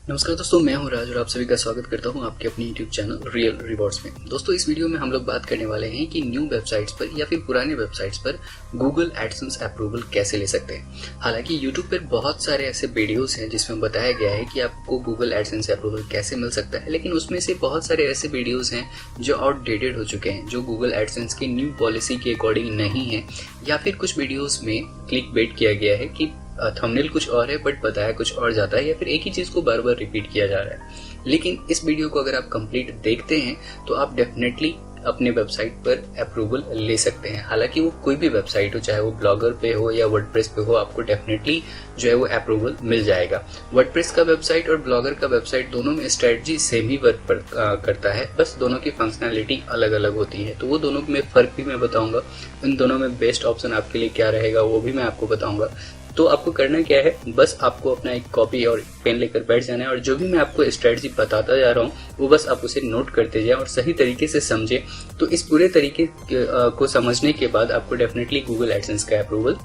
नमस्कार दोस्तों, मैं हूं राज और आप सभी का स्वागत करता हूं आपके अपने YouTube चैनल रियल रिवॉर्ड्स में। दोस्तों, इस वीडियो में हम लोग बात करने वाले हैं कि न्यू वेबसाइट्स पर या फिर पुराने वेबसाइट्स पर गूगल एडसेंस अप्रूवल कैसे ले सकते हैं। हालांकि YouTube पर बहुत सारे ऐसे वीडियोस हैं जिसमें बताया गया है कि आपको गूगल एडसेंस अप्रूवल कैसे मिल सकता है, लेकिन उसमें से बहुत सारे ऐसे वीडियोस हैं जो आउटडेटेड हो चुके हैं, जो गूगल एडसेंस की न्यू पॉलिसी के अकॉर्डिंग नहीं है, या फिर कुछ वीडियोस में क्लिक बेट किया गया है कि थंबनेल कुछ और है बट बताया कुछ और जाता है, या फिर एक ही चीज को बार बार रिपीट किया जा रहा है। लेकिन इस वीडियो को अगर आप कंप्लीट देखते हैं तो आप डेफिनेटली अपने वेबसाइट पर अप्रूवल ले सकते हैं। हालांकि वो कोई भी वेबसाइट हो, चाहे वो ब्लॉगर पे हो या वर्डप्रेस पे हो, आपको डेफिनेटली जो है वो अप्रूवल मिल जाएगा। वर्डप्रेस का वेबसाइट और ब्लॉगर का वेबसाइट दोनों में स्ट्रेटजी सेम ही वर्क करता है, बस दोनों की फंक्शनैलिटी अलग अलग होती है। तो वो दोनों में फर्क भी मैं बताऊंगा, उन दोनों में बेस्ट ऑप्शन आपके लिए क्या रहेगा वो भी मैं आपको बताऊंगा। तो आपको करना क्या है, बस आपको अपना एक कॉपी और पेन लेकर बैठ जाना है और जो भी मैं आपको स्ट्रेटजी बताता जा रहा हूँ वो बस आप उसे नोट करते जाएं और सही तरीके से समझें। तो इस पूरे तरीके को समझने के बाद आपको डेफिनेटली गूगल एडसेंस का अप्रूवल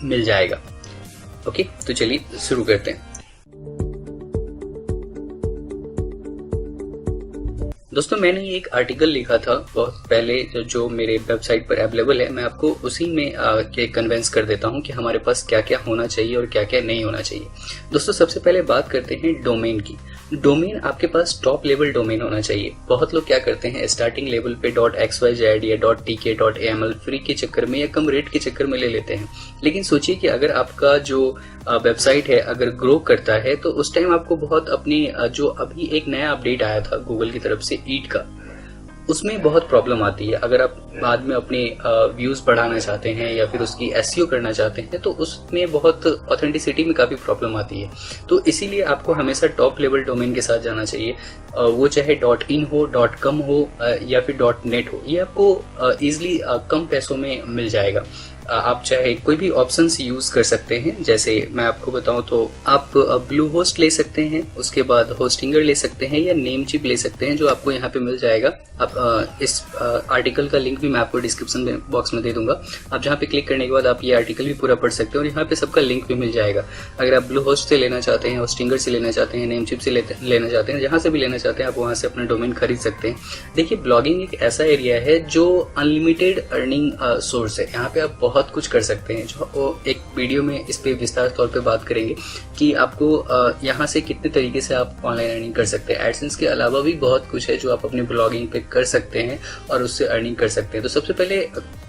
मिल जाएगा। ओके, तो चलिए शुरू करते हैं। दोस्तों, मैंने एक आर्टिकल लिखा था बहुत पहले जो मेरे वेबसाइट पर अवेलेबल है। मैं आपको उसी में के कन्वेंस कर देता हूं कि हमारे पास क्या क्या होना चाहिए और क्या क्या नहीं होना चाहिए। दोस्तों, सबसे पहले बात करते हैं डोमेन की। डोमेन आपके पास टॉप लेवल डोमेन होना चाहिए। बहुत लोग क्या करते हैं, स्टार्टिंग लेवल पे .xyz या .tk .aml फ्री के चक्कर में या कम रेट के चक्कर में ले लेते हैं। लेकिन सोचिए कि अगर आपका जो वेबसाइट है अगर ग्रो करता है तो उस टाइम आपको बहुत अपनी जो अभी एक नया अपडेट आया था गूगल की तरफ से ईट का, उसमें बहुत प्रॉब्लम आती है। अगर आप बाद में अपने व्यूज बढ़ाना चाहते हैं या फिर उसकी एसईओ करना चाहते हैं तो उसमें बहुत ऑथेंटिसिटी में काफी प्रॉब्लम आती है। तो इसीलिए आपको हमेशा टॉप लेवल डोमेन के साथ जाना चाहिए। वो चाहे .in हो, .com हो या फिर .net हो, ये आपको इजिली कम पैसों में मिल जाएगा। आप चाहे कोई भी ऑप्शंस यूज कर सकते हैं। जैसे मैं आपको बताऊं तो आप ब्लू होस्ट ले सकते हैं, उसके बाद होस्टिंगर ले सकते हैं या नेमचिप ले सकते हैं, जो आपको यहाँ पे मिल जाएगा। आप इस आर्टिकल का लिंक भी मैं आपको डिस्क्रिप्शन बॉक्स में दे दूंगा। आप जहाँ पे क्लिक करने के बाद आप ये आर्टिकल भी पूरा पढ़ सकते हैं और यहाँ पे सबका लिंक भी मिल जाएगा। अगर आप ब्लू होस्ट से लेना चाहते हैं, होस्टिंगर से लेना चाहते हैं, नेमचिप से लेना चाहते हैं, जहाँ से भी लेना चाहते हैं आप वहाँ से अपना डोमेन खरीद सकते हैं। देखिए, ब्लॉगिंग एक ऐसा एरिया है जो अनलिमिटेड अर्निंग सोर्स है। यहाँ पे आप बहुत कुछ कर सकते हैं, जो एक वीडियो में इस पे विस्तार तौर पे बात करेंगे कि आपको यहाँ से कितने तरीके से आप ऑनलाइन अर्निंग कर सकते हैं। एडसेंस के अलावा भी बहुत कुछ है जो आप अपने ब्लॉगिंग पे कर सकते हैं और उससे अर्निंग कर सकते हैं। तो सबसे पहले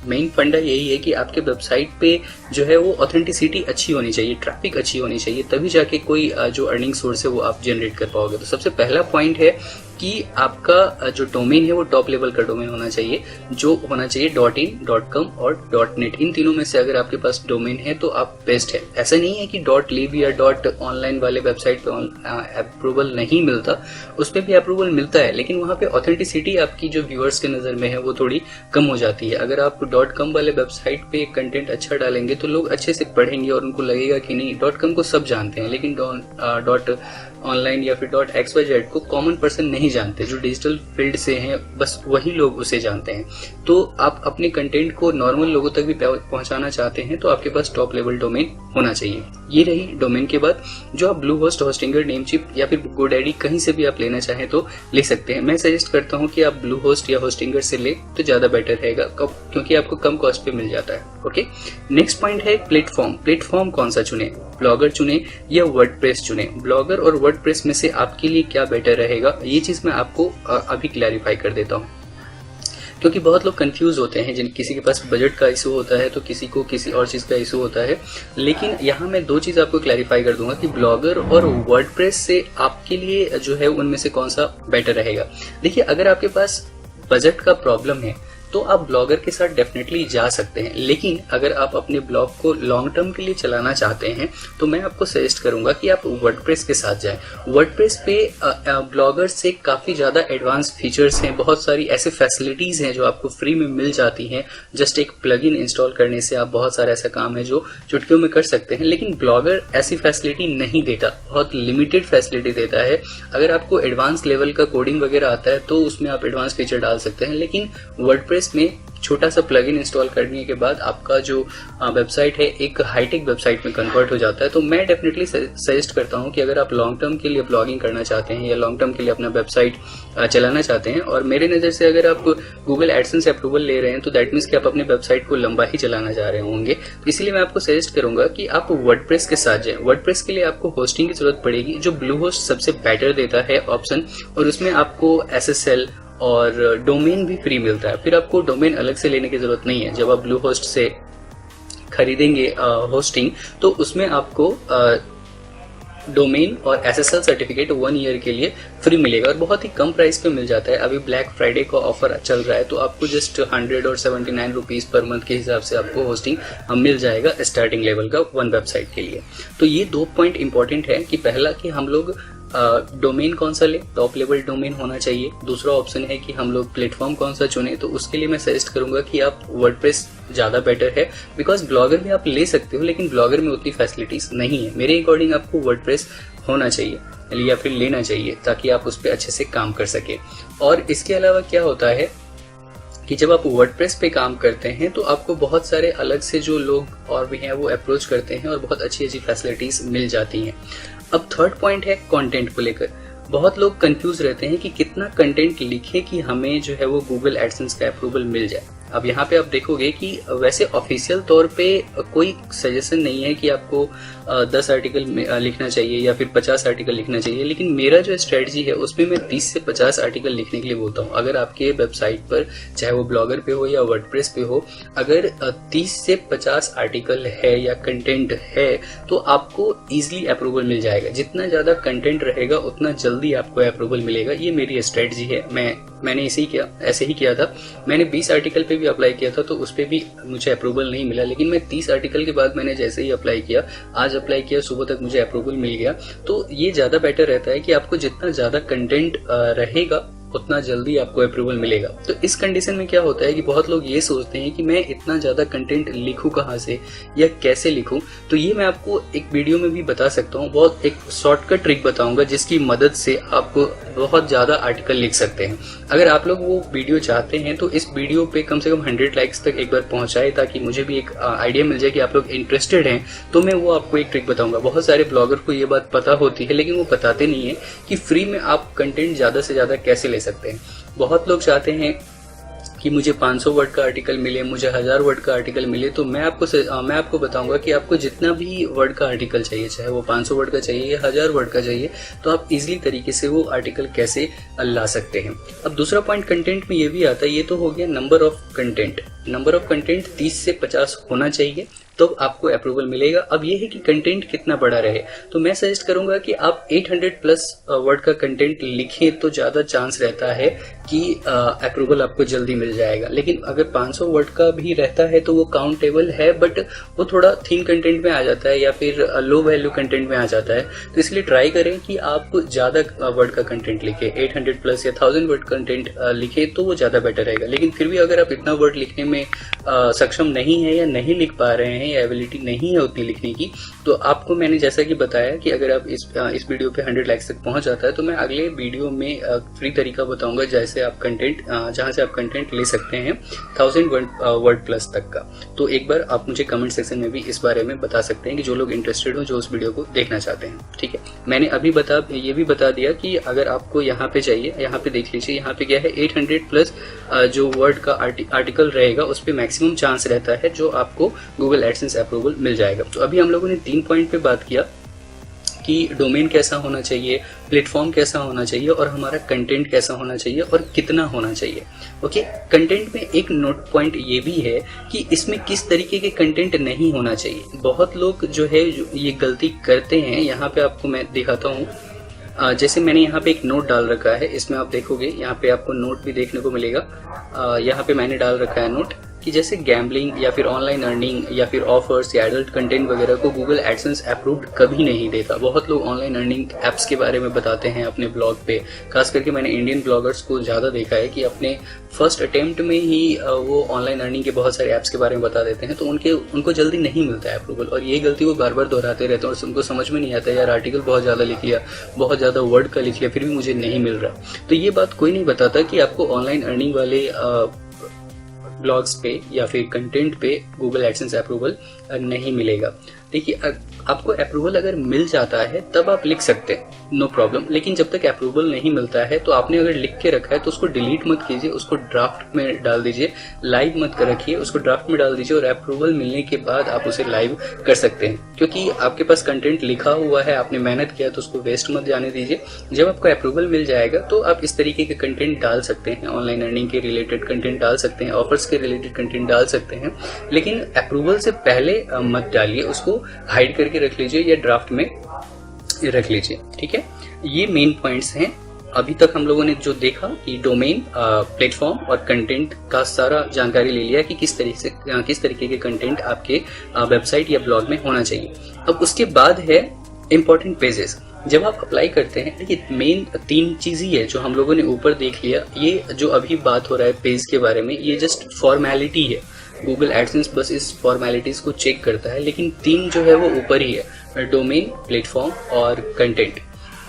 मेन फंडा यही है कि आपके वेबसाइट पे जो है वो ऑथेंटिसिटी अच्छी होनी चाहिए, ट्रैफिक अच्छी होनी चाहिए, तभी जाके कोई जो अर्निंग सोर्स है वो आप जनरेट कर पाओगे। तो सबसे पहला पॉइंट है कि आपका जो डोमेन है वो टॉप लेवल का डोमेन होना चाहिए, जो होना चाहिए .in, .com और .net। इन तीनों में से अगर आपके पास डोमेन है तो आप बेस्ट है। ऐसा नहीं है कि .live या .online वाले वेबसाइट पे अप्रूवल नहीं मिलता, उस पर भी अप्रूवल मिलता है, लेकिन वहाँ पे ऑथेंटिसिटी आपकी जो व्यूअर्स के नजर में है वो थोड़ी कम हो जाती है। अगर आप .com वाले वेबसाइट पे कंटेंट अच्छा डालेंगे तो लोग अच्छे से पढ़ेंगे और उनको लगेगा कि नहीं, .com को सब जानते हैं, लेकिन .online या फिर .xyz को कॉमन पर्सन नहीं जानते। जो डिजिटल फील्ड से हैं बस वही लोग उसे जानते हैं। तो आप अपने कंटेंट को नॉर्मल लोगों तक भी पहुंचाना चाहते हैं तो आपके पास टॉप लेवल डोमेन होना चाहिए। ये रही डोमेन के बाद जो आप ब्लू होस्ट, होस्टिंगर, नेमचिप या फिर गोडैडी कहीं से भी आप लेना चाहें तो ले सकते हैं। मैं सजेस्ट करता हूं कि आप ब्लू होस्ट या होस्टिंगर से ले तो ज्यादा बेटर रहेगा, क्योंकि आपको कम कॉस्ट पे मिल जाता है। ओके, नेक्स्ट पॉइंट है प्लेटफॉर्म। प्लेटफॉर्म कौन सा चुने, ब्लॉगर चुने या वर्डप्रेस चुने। ब्लॉगर और वर्डप्रेस में से आपके लिए क्या बेटर रहेगा, ये चीज मैं आपको अभी क्लैरिफाई कर देता हूँ, क्योंकि बहुत लोग कंफ्यूज होते हैं। जिन किसी के पास बजट का इशू होता है तो किसी को किसी और चीज का इशू होता है। लेकिन यहाँ मैं दो चीज आपको क्लैरिफाई कर दूंगा कि ब्लॉगर और वर्डप्रेस से आपके लिए जो है उनमें से कौन सा बेटर रहेगा। देखिए, अगर आपके पास बजट का प्रॉब्लम है तो आप ब्लॉगर के साथ डेफिनेटली जा सकते हैं, लेकिन अगर आप अपने ब्लॉग को लॉन्ग टर्म के लिए चलाना चाहते हैं तो मैं आपको सजेस्ट करूंगा कि आप वर्डप्रेस के साथ जाएं। वर्डप्रेस पे ब्लॉगर से काफी ज्यादा एडवांस फीचर्स हैं, बहुत सारी ऐसे फैसिलिटीज हैं जो आपको फ्री में मिल जाती हैं। जस्ट एक प्लगइन इंस्टॉल करने से आप बहुत सारा ऐसा काम है जो चुटकियों में कर सकते हैं। लेकिन ब्लॉगर ऐसी फैसिलिटी नहीं देता, बहुत लिमिटेड फैसिलिटी देता है। अगर आपको एडवांस लेवल का कोडिंग वगैरह आता है तो उसमें आप एडवांस फीचर डाल सकते हैं, लेकिन वर्डप्रेस में छोटा सा प्लगइन इंस्टॉल करने के बाद आपका जो वेबसाइट है एक हाईटेक वेबसाइट में कन्वर्ट हो जाता है। तो मैं डेफिनेटली सजेस्ट करता हूं कि अगर आप लॉन्ग टर्म के लिए ब्लॉगिंग करना चाहते हैं या लॉन्ग टर्म के लिए अपना वेबसाइट चलाना चाहते हैं, और मेरे नज़र से अगर आप गूगल एडसेंस अप्रूवल ले रहे हैं तो दैट मीन्स कि आप अपनी वेबसाइट को लंबा ही चलाना चाह रहे होंगे। तो इसलिए मैं आपको सजेस्ट करूंगा कि आप वर्डप्रेस के साथ जाएं। वर्डप्रेस के लिए आपको होस्टिंग की जरूरत पड़ेगी, जो ब्लूहोस्ट सबसे बेटर देता है ऑप्शन, और उसमें आपको SSL और डोमेन भी फ्री मिलता है। फिर आपको डोमेन अलग से लेने की जरूरत नहीं है। जब आप ब्लूहोस्ट से खरीदेंगे होस्टिंग तो उसमें आपको डोमेन और SSL सर्टिफिकेट 1 ईयर के लिए फ्री मिलेगा और बहुत ही कम प्राइस पे मिल जाता है। अभी ब्लैक फ्राइडे का ऑफर चल रहा है तो आपको जस्ट 100 और 79 रुपीज़ पर मंथ के हिसाब से आपको होस्टिंग मिल जाएगा स्टार्टिंग लेवल का वन वेबसाइट के लिए। तो ये 2 पॉइंट इंपॉर्टेंट है कि पहला कि हम लोग डोमेन कौन सा ले, टॉप लेवल डोमेन होना चाहिए। दूसरा ऑप्शन है कि हम लोग प्लेटफॉर्म कौन सा चुने, तो उसके लिए मैं सजेस्ट करूंगा कि आप वर्डप्रेस ज़्यादा बेटर है, बिकॉज ब्लॉगर भी आप ले सकते हो लेकिन ब्लॉगर में उतनी फैसिलिटीज नहीं है। मेरे अकॉर्डिंग आपको वर्डप्रेस होना चाहिए या फिर लेना चाहिए ताकि आप उस पर अच्छे से काम कर सके। और इसके अलावा क्या होता है कि जब आप वर्डप्रेस पे काम करते हैं तो आपको बहुत सारे अलग से जो लोग और भी हैं वो अप्रोच करते हैं और बहुत अच्छी अच्छी फैसिलिटीज मिल जाती हैं। अब थर्ड पॉइंट है कंटेंट को लेकर। बहुत लोग कंफ्यूज रहते हैं कि कितना कंटेंट लिखे कि हमें जो है वो गूगल एडसेंस का अप्रूवल मिल जाए। अब यहाँ पे आप देखोगे कि वैसे ऑफिशियल तौर पे कोई सजेशन नहीं है कि आपको 10 आर्टिकल लिखना चाहिए या फिर 50 आर्टिकल लिखना चाहिए, लेकिन मेरा जो स्ट्रेटजी है उसमें मैं 30 से 50 आर्टिकल लिखने के लिए बोलता हूँ। अगर आपके वेबसाइट पर चाहे वो ब्लॉगर पे हो या वर्डप्रेस पे हो, अगर 30 से 50 आर्टिकल है या कंटेंट है तो आपको ईजिली अप्रूवल मिल जाएगा। जितना ज़्यादा कंटेंट रहेगा उतना जल्दी आपको अप्रूवल मिलेगा। ये मेरी स्ट्रेटजी है। मैंने ऐसे ही किया था। मैंने 20 आर्टिकल पे भी अप्लाई किया था तो उस पर भी मुझे अप्रूवल नहीं मिला, लेकिन मैं 30 आर्टिकल के बाद मैंने जैसे ही अप्लाई किया, आज अप्लाई किया, सुबह तक मुझे अप्रूवल मिल गया। तो ये ज़्यादा बेटर रहता है कि आपको जितना ज़्यादा कंटेंट रहेगा उतना जल्दी आपको अप्रूवल मिलेगा। तो इस कंडीशन में क्या होता है कि बहुत लोग ये सोचते हैं कि मैं इतना ज़्यादा कंटेंट लिखूं कहाँ से या कैसे लिखूं। तो ये मैं आपको एक वीडियो में भी बता सकता हूँ। बहुत एक शॉर्टकट ट्रिक बताऊंगा जिसकी मदद से आप बहुत ज़्यादा आर्टिकल लिख सकते हैं। अगर आप लोग वो वीडियो चाहते हैं तो इस वीडियो पे कम से कम 100 लाइक्स तक एक बार पहुँचाए ताकि मुझे भी एक आइडिया मिल जाए कि आप लोग इंटरेस्टेड हैं। तो मैं वो आपको एक ट्रिक बताऊँगा। बहुत सारे ब्लॉगर को ये बात पता होती है लेकिन वो बताते नहीं है कि फ्री में आप कंटेंट ज़्यादा से ज़्यादा कैसे ले सकते हैं। बहुत लोग चाहते हैं कि मुझे 500 वर्ड का आर्टिकल मिले, मुझे 1000 वर्ड का आर्टिकल मिले। तो मैं आपको बताऊंगा कि आपको जितना भी वर्ड का आर्टिकल चाहिए, चाहे वो 500 वर्ड का चाहिए या 1000 वर्ड का चाहिए, तो आप इजीली तरीके से वो आर्टिकल कैसे ला सकते हैं। अब दूसरा पॉइंट कंटेंट में ये भी आता है। ये तो हो गया number of content. Number of content 30 से 50 होना चाहिए तो आपको अप्रूवल मिलेगा। अब ये है कि कंटेंट कितना बड़ा रहे, तो मैं सजेस्ट करूंगा कि आप 800 प्लस वर्ड का कंटेंट लिखें तो ज़्यादा चांस रहता है कि अप्रूवल आपको जल्दी मिल जाएगा। लेकिन अगर 500 वर्ड का भी रहता है तो वो काउंटेबल है, बट वो थोड़ा थीन कंटेंट में आ जाता है या फिर लो वैल्यू कंटेंट में आ जाता है। तो इसलिए ट्राई करें कि आप ज़्यादा वर्ड का कंटेंट लिखें, 800 प्लस या 1000 वर्ड कंटेंट लिखें तो वो ज़्यादा बेटर रहेगा। लेकिन फिर भी अगर आप इतना वर्ड लिखने में सक्षम नहीं है या नहीं लिख पा रहे हैं या एबिलिटी नहीं है उतनी लिखने की, तो आपको मैंने जैसा कि बताया कि अगर आप इस वीडियो पे 100 लाइक्स तक पहुंच जाता है तो मैं अगले वीडियो में फ्री तरीका बताऊंगा जैसे आप कंटेंट जहां से आप कंटेंट ले सकते हैं 1000 वर्ड प्लस तक का। तो एक बार आप मुझे कमेंट सेक्शन में भी इस बारे में बता सकते हैं कि जो लोग इंटरेस्टेड हो, जो उस वीडियो को देखना चाहते हैं। ठीक है, मैंने अभी ये भी बता दिया कि अगर आपको यहाँ पे चाहिए, यहाँ पे देख लीजिए, यहाँ पे क्या है 800 प्लस जो वर्ड का आर्टिकल रहेगा उस पर मैक्सिमम चांस रहता है जो आपको गूगल एडसेंस अप्रूवल मिल जाएगा। तो अभी हम लोगों ने 3 पॉइंट पे बात किया कि डोमेन कैसा होना चाहिए, प्लेटफॉर्म कैसा होना चाहिए और हमारा कंटेंट कैसा होना चाहिए और कितना होना चाहिए। ओके, कंटेंट में एक नोट पॉइंट ये भी है कि इसमें किस तरीके के कंटेंट नहीं होना चाहिए। बहुत लोग जो है ये गलती करते हैं। यहाँ पे आपको मैं दिखाता हूँ। जैसे मैंने यहाँ पे एक नोट डाल रखा है, इसमें आप देखोगे यहाँ पे आपको नोट भी देखने को मिलेगा। यहाँ पे मैंने डाल रखा है नोट कि जैसे गैम्बलिंग या फिर ऑनलाइन अर्निंग या फिर ऑफर्स या एडल्ट कंटेंट वगैरह को गूगल एडसेंस अप्रूव्ड कभी नहीं देता। बहुत लोग ऑनलाइन अर्निंग एप्स के बारे में बताते हैं अपने ब्लॉग पे। खास करके मैंने इंडियन ब्लॉगर्स को ज़्यादा देखा है कि अपने फर्स्ट अटेम्प्ट में ही वो ऑनलाइन अर्निंग के बहुत सारे ऐप्स के बारे में बता देते हैं, तो उनको जल्दी नहीं मिलता है अप्रूवल। और ये गलती वो बार बार दोहराते रहते हैं और उनको समझ में नहीं आता यार आर्टिकल बहुत ज़्यादा लिख लिया, बहुत ज़्यादा वर्ड का लिख लिया, फिर भी मुझे नहीं मिल रहा। तो ये बात कोई नहीं बताता कि आपको ऑनलाइन अर्निंग वाले ब्लॉग्स पे या फिर कंटेंट पे गूगल एडसेंस अप्रूवल नहीं मिलेगा। देखिए, आपको अप्रूवल अगर मिल जाता है तब आप लिख सकते हैं, नो प्रॉब्लम। लेकिन जब तक अप्रूवल नहीं मिलता है तो आपने अगर लिख के रखा है तो उसको डिलीट मत कीजिए, उसको ड्राफ्ट में डाल दीजिए, लाइव मत कर रखिए, उसको ड्राफ्ट में डाल दीजिए और अप्रूवल मिलने के बाद आप उसे लाइव कर सकते हैं। क्योंकि आपके पास कंटेंट लिखा हुआ है, आपने मेहनत किया तो उसको वेस्ट मत जाने दीजिए। जब आपको अप्रूवल मिल जाएगा तो आप इस तरीके के कंटेंट डाल सकते हैं, ऑनलाइन अर्निंग के रिलेटेड कंटेंट डाल सकते हैं, ऑफर्स के रिलेटेड कंटेंट डाल सकते हैं। लेकिन अप्रूवल से पहले मत डालिए, उसको हाइड करके रख लीजिए या ड्राफ्ट में रख लीजिए। ठीक है, ये मेन पॉइंट्स हैं। अभी तक हम लोगों ने जो देखा कि डोमेन, प्लेटफॉर्म और कंटेंट का सारा जानकारी ले लिया कि किस तरीके के कंटेंट आपके वेबसाइट या ब्लॉग में होना चाहिए। अब उसके बाद है इंपॉर्टेंट पेजेस। जब आप अप्लाई करते हैं, देखिए मेन 3 चीज ही है जो हम लोगों ने ऊपर देख लिया। ये जो अभी बात हो रहा है पेज के बारे में, ये जस्ट फॉर्मेलिटी है। गूगल एडसेंस बस इस फॉर्मेलिटीज को चेक करता है, लेकिन 3 जो है वो ऊपर ही है, डोमेन, प्लेटफॉर्म और कंटेंट।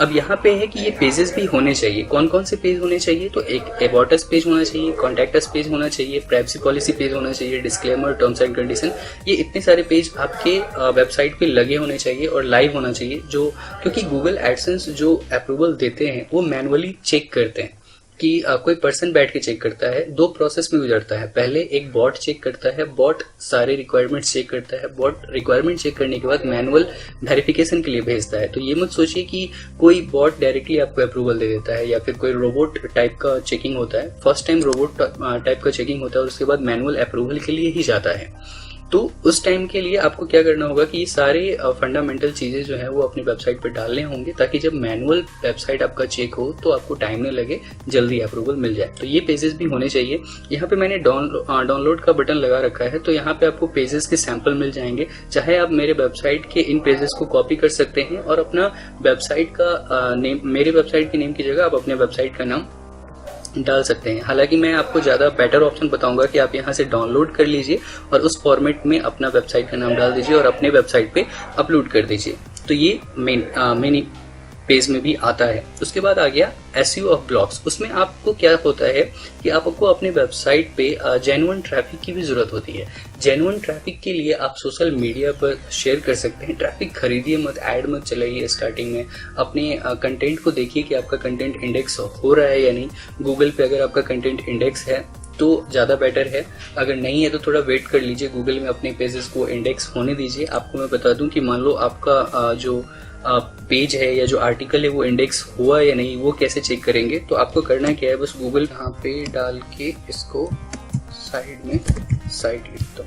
अब यहाँ पे है कि ये पेजेस भी होने चाहिए। कौन कौन से पेज होने चाहिए? तो एक अबाउट अस पेज होना चाहिए, कॉन्टैक्ट अस पेज होना चाहिए, प्राइवेसी पॉलिसी पेज होना चाहिए, डिस्क्लेमर, टर्म्स एंड कंडीशन। ये इतने सारे पेज आपके वेबसाइट पे लगे होने चाहिए और लाइव होना चाहिए। जो क्योंकि गूगल एडसेंस जो अप्रूवल देते हैं वो मैनुअली चेक करते हैं कि कोई पर्सन बैठ के चेक करता है। 2 प्रोसेस में गुजरता है। पहले एक बॉट चेक करता है, बॉट सारे रिक्वायरमेंट्स चेक करता है, बॉट रिक्वायरमेंट चेक करने के बाद मैनुअल वेरिफिकेशन के लिए भेजता है। तो ये मत सोचिए कि कोई बॉट डायरेक्टली आपको अप्रूवल दे देता है या फिर कोई रोबोट टाइप का चेकिंग होता है। फर्स्ट टाइम रोबोट टाइप का चेकिंग होता है और उसके बाद मैनुअल अप्रूवल के लिए ही जाता है। तो उस टाइम के लिए आपको क्या करना होगा कि ये सारे फंडामेंटल चीजें जो है वो अपनी वेबसाइट पर डालने होंगे, ताकि जब मैनुअल वेबसाइट आपका चेक हो तो आपको टाइम न लगे, जल्दी अप्रूवल मिल जाए। तो ये पेजेस भी होने चाहिए। यहाँ पे मैंने डाउनलोड का बटन लगा रखा है, तो यहाँ पे आपको पेजेस के सैंपल मिल जाएंगे। चाहे आप मेरे वेबसाइट के इन पेजेस को कॉपी कर सकते हैं और अपना वेबसाइट का नेम, मेरे वेबसाइट के नेम की जगह आप अपने वेबसाइट का नाम डाल सकते हैं। हालांकि मैं आपको ज्यादा बेटर ऑप्शन बताऊंगा कि आप यहां से डाउनलोड कर लीजिए और उस फॉर्मेट में अपना वेबसाइट का नाम डाल दीजिए और अपने वेबसाइट पे अपलोड कर दीजिए। तो ये मेन पेज में भी आता है। उसके बाद आ गया एसईओ ऑफ ब्लॉग्स। उसमें आपको क्या होता है कि आपको अपने वेबसाइट पे जेन्युइन ट्रैफिक की भी जरूरत होती है। जेन्युइन ट्रैफिक के लिए आप सोशल मीडिया पर शेयर कर सकते हैं। ट्रैफिक खरीदिए मत, ऐड मत चलाइए स्टार्टिंग में। अपने कंटेंट को देखिए कि आपका कंटेंट इंडेक्स हो रहा है या नहीं। गूगल पे अगर आपका कंटेंट इंडेक्स है तो ज्यादा बेटर है, अगर नहीं है तो थोड़ा वेट कर लीजिए। गूगल में अपने पेजेस को इंडेक्स होने दीजिए। आपको मैं बता दूं कि मान लो आपका जो पेज है या जो आर्टिकल है वो इंडेक्स हुआ या नहीं, वो कैसे चेक करेंगे? तो आपको करना क्या है, बस गूगल यहाँ पे डाल के इसको साइड में साइट लिख दो।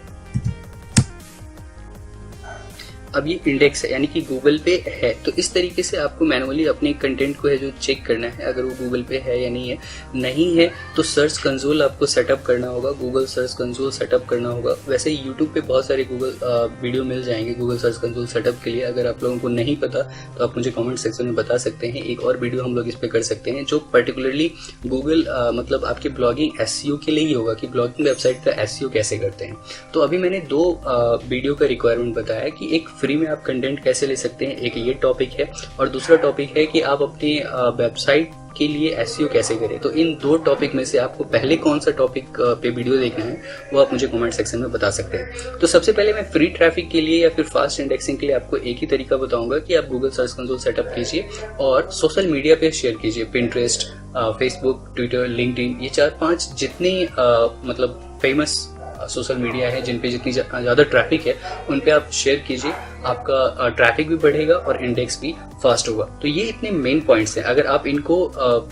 अब ये इंडेक्स है, यानी कि गूगल पे है। तो इस तरीके से आपको मैनुअली अपने कंटेंट को है जो चेक करना है, अगर वो गूगल पे है या नहीं है। नहीं है तो सर्च कंसोल आपको सेटअप करना होगा, गूगल सर्च कंसोल सेटअप करना होगा। वैसे यूट्यूब पे बहुत सारे गूगल वीडियो मिल जाएंगे गूगल सर्च कंसोल सेटअप के लिए। अगर आप लोगों को नहीं पता तो आप मुझे कॉमेंट सेक्शन में बता सकते हैं। एक और वीडियो हम लोग इस पे कर सकते हैं जो पर्टिकुलरली गूगल मतलब आपके ब्लॉगिंग एसईओ के लिए ही होगा कि ब्लॉगिंग वेबसाइट का एसईओ कैसे करते हैं। तो अभी मैंने 2 वीडियो का रिक्वायरमेंट बताया कि एक फ्री में आप कंटेंट कैसे ले सकते हैं, एक ये टॉपिक है, और दूसरा टॉपिक है कि आप अपनी वेबसाइट के लिए एसईओ कैसे करें। तो इन 2 टॉपिक में से आपको पहले कौन सा टॉपिक पे वीडियो देखना है वो आप मुझे कमेंट सेक्शन में बता सकते हैं। तो सबसे पहले मैं फ्री ट्रैफिक के लिए या फिर फास्ट इंडेक्सिंग के लिए आपको एक ही तरीका बताऊंगा कि आप गूगल सर्च कंसोल सेटअप कीजिए और सोशल मीडिया पे शेयर कीजिए। पिंटरेस्ट, फेसबुक, ट्विटर, लिंक्डइन, ये 4-5 जितनी मतलब फेमस सोशल मीडिया है जिन पे जितनी ज्यादा ट्रैफिक है उन पे आप शेयर कीजिए। आपका ट्रैफिक भी बढ़ेगा और इंडेक्स भी फास्ट होगा। तो ये इतने मेन पॉइंट्स हैं। अगर आप इनको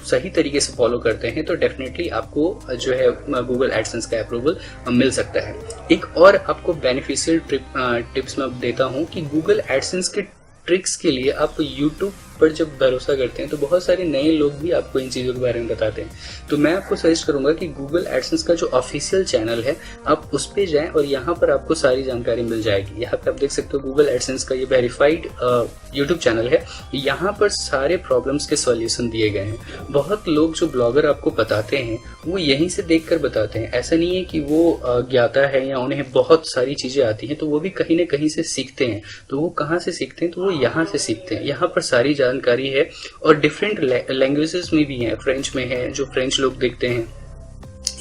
सही तरीके से फॉलो करते हैं तो डेफिनेटली आपको जो है गूगल एडसेंस का अप्रूवल मिल सकता है। एक और आपको बेनिफिशियल टिप्स मैं देता हूं कि गूगल एडसेंस के ट्रिक्स के लिए आप यूट्यूब पर जब भरोसा करते हैं तो बहुत सारे नए लोग भी आपको इन चीजों के बारे में बताते हैं। तो मैं आपको सजेस्ट करूंगा कि गूगल एडसेंस का जो ऑफिशियल चैनल है आप उस पे जाएं और यहाँ पर आपको सारी जानकारी मिल जाएगी। यहाँ पे आप देख सकते हो गूगल एडसेंस का ये वेरीफाइड यूट्यूब चैनल है। यहाँ पर सारे प्रॉब्लम्स के सॉल्यूशन दिए गए हैं। बहुत लोग जो ब्लॉगर आपको बताते हैं वो यहीं से देख कर बताते हैं। ऐसा नहीं है कि वो ज्ञाता है या उन्हें बहुत सारी चीजें आती हैं, तो वो भी कहीं ना कहीं से सीखते हैं। तो वो कहाँ से सीखते हैं? तो वो यहाँ से सीखते हैं। यहाँ पर सारी जानकारी है और डिफरेंट लैंग्वेजेस में भी है। फ्रेंच में है, जो फ्रेंच लोग देखते हैं,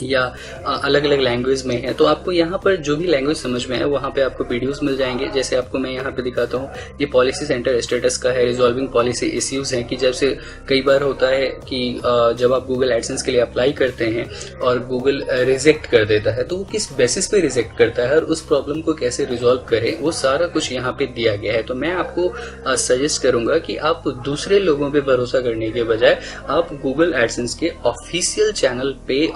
या अलग अलग लैंग्वेज में है, तो आपको यहाँ पर जो भी लैंग्वेज समझ में है वहाँ पे आपको वीडियोस मिल जाएंगे। जैसे आपको मैं यहाँ पे दिखाता हूँ, ये पॉलिसी सेंटर स्टेटस का है, रिजॉल्विंग पॉलिसी इश्यूज हैं, कि जैसे कई बार होता है कि जब आप गूगल एडसेंस के लिए अप्लाई करते हैं और गूगल रिजेक्ट कर देता है, तो वो किस बेसिस पे रिजेक्ट करता है और उस प्रॉब्लम को कैसे रिजॉल्व करें, वो सारा कुछ यहाँ पे दिया गया है। तो मैं आपको सजेस्ट करूंगा कि आप दूसरे लोगों पे भरोसा करने के बजाय आप गूगल एडसेंस के ऑफिशियल चैनल पे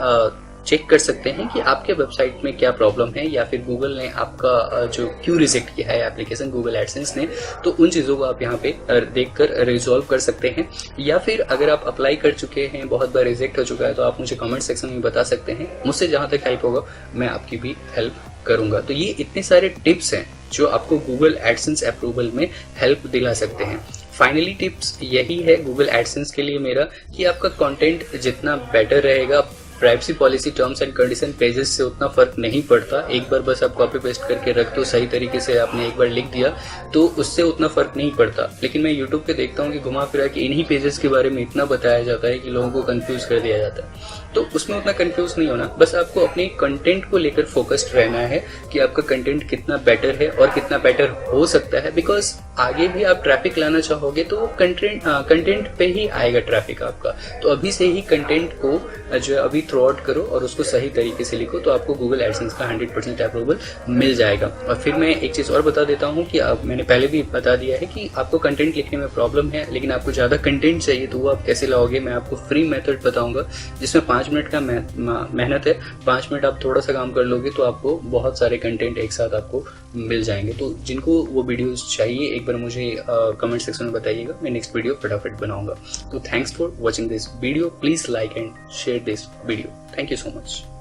चेक कर सकते हैं कि आपके वेबसाइट में क्या प्रॉब्लम है, या फिर गूगल ने आपका जो क्यों रिजेक्ट किया है एप्लीकेशन गूगल एडसेंस ने, तो उन चीज़ों को आप यहाँ पे देखकर रिजॉल्व कर सकते हैं। या फिर अगर आप अप्लाई कर चुके हैं, बहुत बार रिजेक्ट हो चुका है, तो आप मुझे कमेंट सेक्शन में बता सकते हैं। मुझसे जहाँ तक हेल्प होगा मैं आपकी भी हेल्प करूंगा। तो ये इतने सारे टिप्स हैं जो आपको गूगल एडसेंस अप्रूवल में हेल्प दिला सकते हैं। फाइनली टिप्स यही है गूगल एडसेंस के लिए मेरा, कि आपका कंटेंट जितना बेटर रहेगा, privacy policy terms and condition pages से उतना फर्क नहीं पड़ता। एक बार बस आप कॉपी पेस्ट करके रख दो, सही तरीके से आपने एक बार लिख दिया तो उससे उतना फर्क नहीं पड़ता। लेकिन मैं यूट्यूब पे देखता हूँ कि घुमा फिरा के इन्हीं पेजेस के बारे में इतना बताया जाता है कि लोगों को कंफ्यूज कर दिया जाता है। तो उसमें उतना कंफ्यूज नहीं होना, बस आपको अपने कंटेंट को लेकर फोकस्ड रहना है कि आपका कंटेंट कितना बेटर है और कितना बेटर हो सकता है। बिकॉज आगे भी आप ट्रैफिक लाना चाहोगे तो कंटेंट पे ही आएगा ट्रैफिक आपका। तो अभी से ही कंटेंट को जो है अभी थ्रू आउट करो और उसको सही तरीके से लिखो, तो आपको गूगल एडसेंस का 100% अप्रूवल मिल जाएगा। और फिर मैं एक चीज़ और बता देता हूँ कि मैंने पहले भी बता दिया है कि आपको कंटेंट लिखने में प्रॉब्लम है, लेकिन आपको ज़्यादा कंटेंट चाहिए, तो वो आप कैसे लाओगे। मैं आपको फ्री मेथड बताऊंगा जिसमें 5 मिनट का मेहनत है। 5 मिनट आप थोड़ा सा काम कर लोगे तो आपको बहुत सारे कंटेंट एक साथ आपको मिल जाएंगे। तो जिनको वो वीडियोस चाहिए एक बार मुझे कमेंट सेक्शन में बताइएगा, मैं नेक्स्ट वीडियो फटाफट बनाऊंगा। तो thanks for watching this video, please like and share this video. Thank you so much.